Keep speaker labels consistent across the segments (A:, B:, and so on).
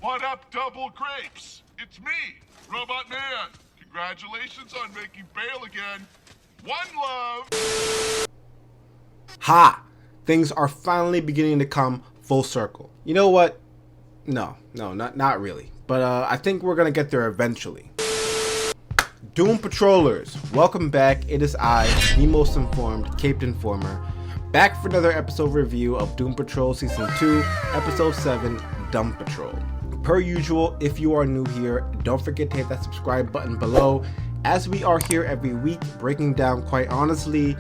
A: What up, double grapes? It's me, Robot Man. Congratulations on making bail again. One love.
B: Ha! Things are finally beginning to come full circle. You know what? No, not really. But I think we're gonna get there eventually. Doom Patrollers, welcome back. It is I, the most informed Caped Informer, back for another episode review of Doom Patrol Season 2, Episode 7, Dumb Patrol. Per usual, if you are new here, don't forget to hit that subscribe button below, as we are here every week breaking down, quite honestly,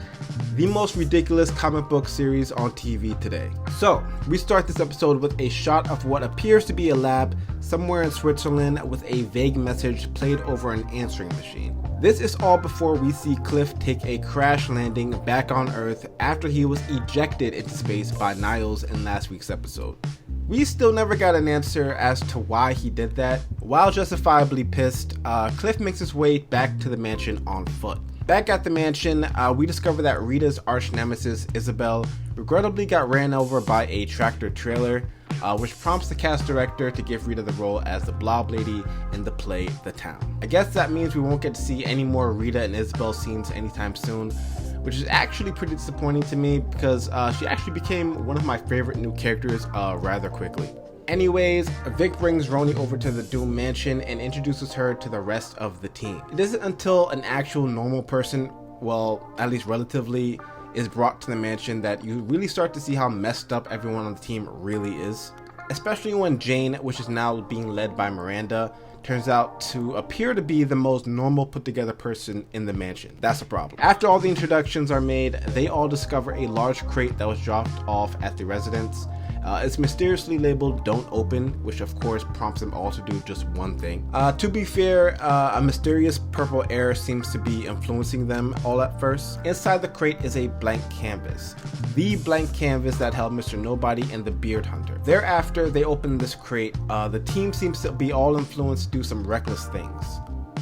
B: the most ridiculous comic book series on TV today. So, we start this episode with a shot of what appears to be a lab somewhere in Switzerland with a vague message played over an answering machine. This is all before we see Cliff take a crash landing back on Earth after he was ejected into space by Niles in last week's episode. We still never got an answer as to why he did that. While justifiably pissed, Cliff makes his way back to the mansion on foot. Back at the mansion, we discover that Rita's arch nemesis, Isabel, regrettably got ran over by a tractor trailer, which prompts the cast director to give Rita the role as the Blob Lady in the play The Town. I guess that means we won't get to see any more Rita and Isabel scenes anytime soon, which is actually pretty disappointing to me because she actually became one of my favorite new characters rather quickly. Anyways, Vic brings Roni over to the Doom Mansion and introduces her to the rest of the team. It isn't until an actual normal person, well, at least relatively, is brought to the mansion that you really start to see how messed up everyone on the team really is. Especially when Jane, which is now being led by Miranda, turns out to appear to be the most normal put together person in the mansion. That's a problem. After all the introductions are made, they all discover a large crate that was dropped off at the residence. It's mysteriously labeled "Don't Open," which of course prompts them all to do just one thing. To be fair, a mysterious purple air seems to be influencing them all at first. Inside the crate is a blank canvas. The blank canvas that held Mr. Nobody and the Beard Hunter. Thereafter, they open this crate. The team seems to be all influenced to do some reckless things.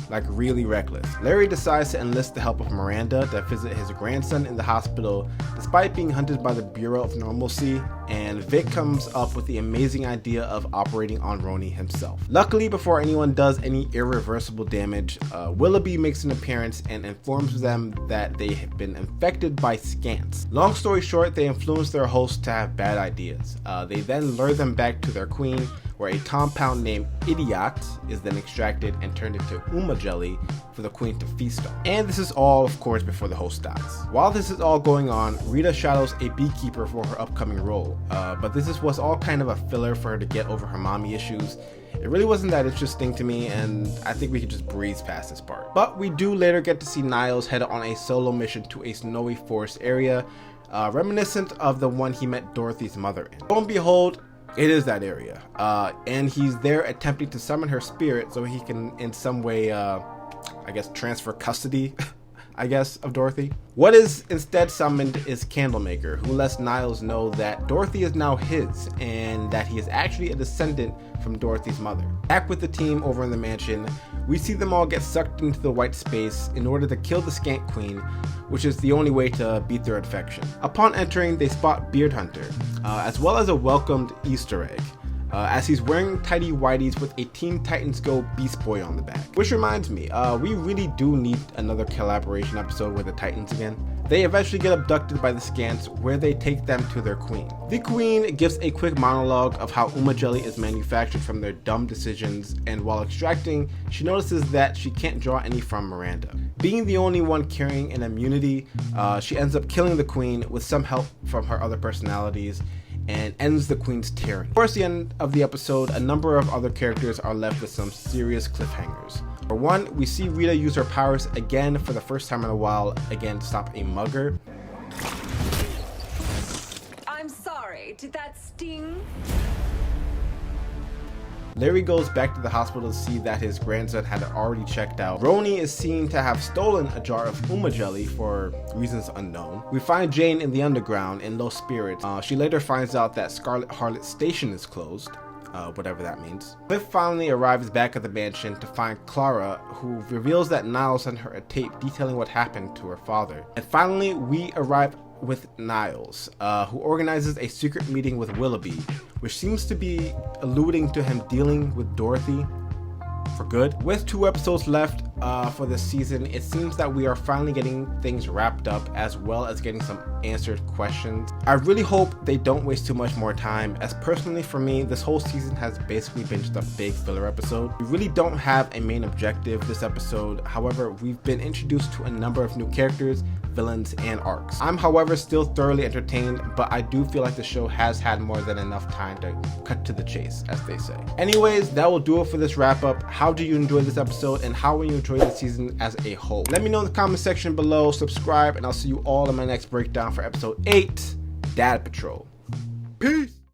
B: Like really reckless. Larry decides to enlist the help of Miranda to visit his grandson in the hospital despite being hunted by the Bureau of Normalcy, and Vic comes up with the amazing idea of operating on Roni himself. Luckily, before anyone does any irreversible damage, Willoughby makes an appearance and informs them that they have been infected by Scants. Long story short, they influence their host to have bad ideas. They then lure them back to their queen, where a compound named Idiot is then extracted and turned into Uma Jelly for the queen to feast on. And this is all, of course, before the host dies. While this is all going on, Rita shadows a beekeeper for her upcoming role, but this was all kind of a filler for her to get over her mommy issues. It really wasn't that interesting to me, and I think we could just breeze past this part. But we do later get to see Niles head on a solo mission to a snowy forest area, reminiscent of the one he met Dorothy's mother in. Lo and behold, it is that area, and he's there attempting to summon her spirit so he can in some way, I guess, transfer custody, of Dorothy. What is instead summoned is Candlemaker, who lets Niles know that Dorothy is now his, and that he is actually a descendant from Dorothy's mother. Back with the team over in the mansion, we see them all get sucked into the white space in order to kill the Scant Queen, which is the only way to beat their infection. Upon entering, they spot Beard Hunter, as well as a welcomed Easter egg, as he's wearing tidy whities with a Teen Titans Go Beast Boy on the back. Which reminds me, we really do need another collaboration episode with the Titans again. They eventually get abducted by the Scants, where they take them to their queen. The queen gives a quick monologue of how Uma Jelly is manufactured from their dumb decisions, and while extracting, she notices that she can't draw any from Miranda. Being the only one carrying an immunity, she ends up killing the queen with some help from her other personalities, and ends the queen's tyranny. Towards the end of the episode, a number of other characters are left with some serious cliffhangers. For one, we see Rita use her powers again for the first time in a while, again to stop a mugger.
C: I'm sorry, did that sting?
B: Larry goes back to the hospital to see that his grandson had already checked out. Roni is seen to have stolen a jar of Uma Jelly for reasons unknown. We find Jane in the underground in low spirits. She later finds out that Scarlet Harlot Station is closed. Whatever that means. Cliff finally arrives back at the mansion to find Clara, who reveals that Niles sent her a tape detailing what happened to her father. And finally, we arrive with Niles, who organizes a secret meeting with Willoughby, which seems to be alluding to him dealing with Dorothy for good. With 2 episodes left for this season, it seems that we are finally getting things wrapped up, as well as getting some answered questions. I really hope they don't waste too much more time, as personally for me, this whole season has basically been just a big filler episode. We really don't have a main objective this episode. However, we've been introduced to a number of new characters, villains, and arcs. I'm, however, still thoroughly entertained, but I do feel like the show has had more than enough time to cut to the chase, as they say. Anyways, that will do it for this wrap up. How do you enjoy this episode, and how will you enjoy the season as a whole? Let me know in the comment section below, subscribe, and I'll see you all in my next breakdown for episode 8, Dad Patrol. Peace!